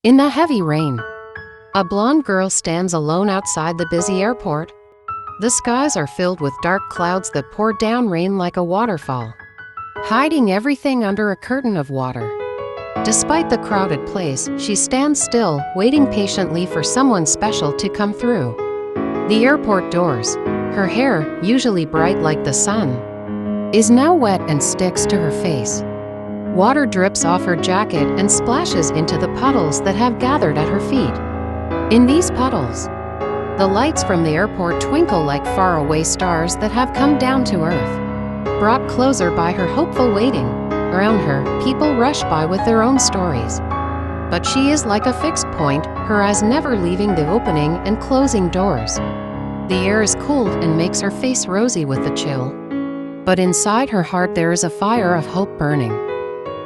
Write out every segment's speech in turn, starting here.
In the heavy rain, a blonde girl stands alone outside the busy airport. The skies are filled with dark clouds that pour down rain like a waterfall, hiding everything under a curtain of water. Despite the crowded place, she stands still, waiting patiently for someone special to come through. The airport doors, her hair, usually bright like the sun, is now wet and sticks to her face. Water drips off her jacket and splashes into the puddles that have gathered at her feet. In these puddles, the lights from the airport twinkle like faraway stars that have come down to earth. Brought closer by her hopeful waiting, around her, people rush by with their own stories. But she is like a fixed point, her eyes never leaving the opening and closing doors. The air is cold and makes her face rosy with the chill. But inside her heart there is a fire of hope burning.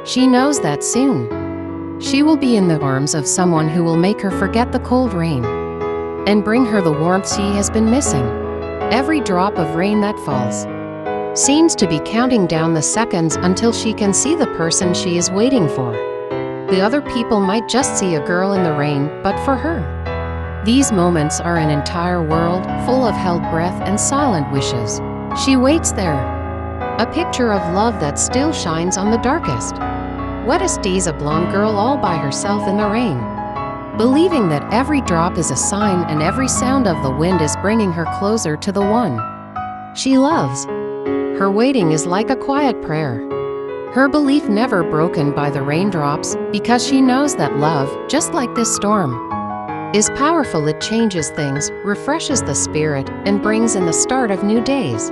She knows that soon, she will be in the arms of someone who will make her forget the cold rain and bring her the warmth she has been missing. Every drop of rain that falls seems to be counting down the seconds until she can see the person she is waiting for. The other people might just see a girl in the rain, but for her, these moments are an entire world full of held breath and silent wishes. She waits there, a picture of love that still shines on the darkest, wettest days. A blonde girl all by herself in the rain, believing that every drop is a sign and every sound of the wind is bringing her closer to the one she loves. Her waiting is like a quiet prayer, her belief never broken by the raindrops, because she knows that love, just like this storm, is powerful. It changes things, refreshes the spirit, and brings in the start of new days.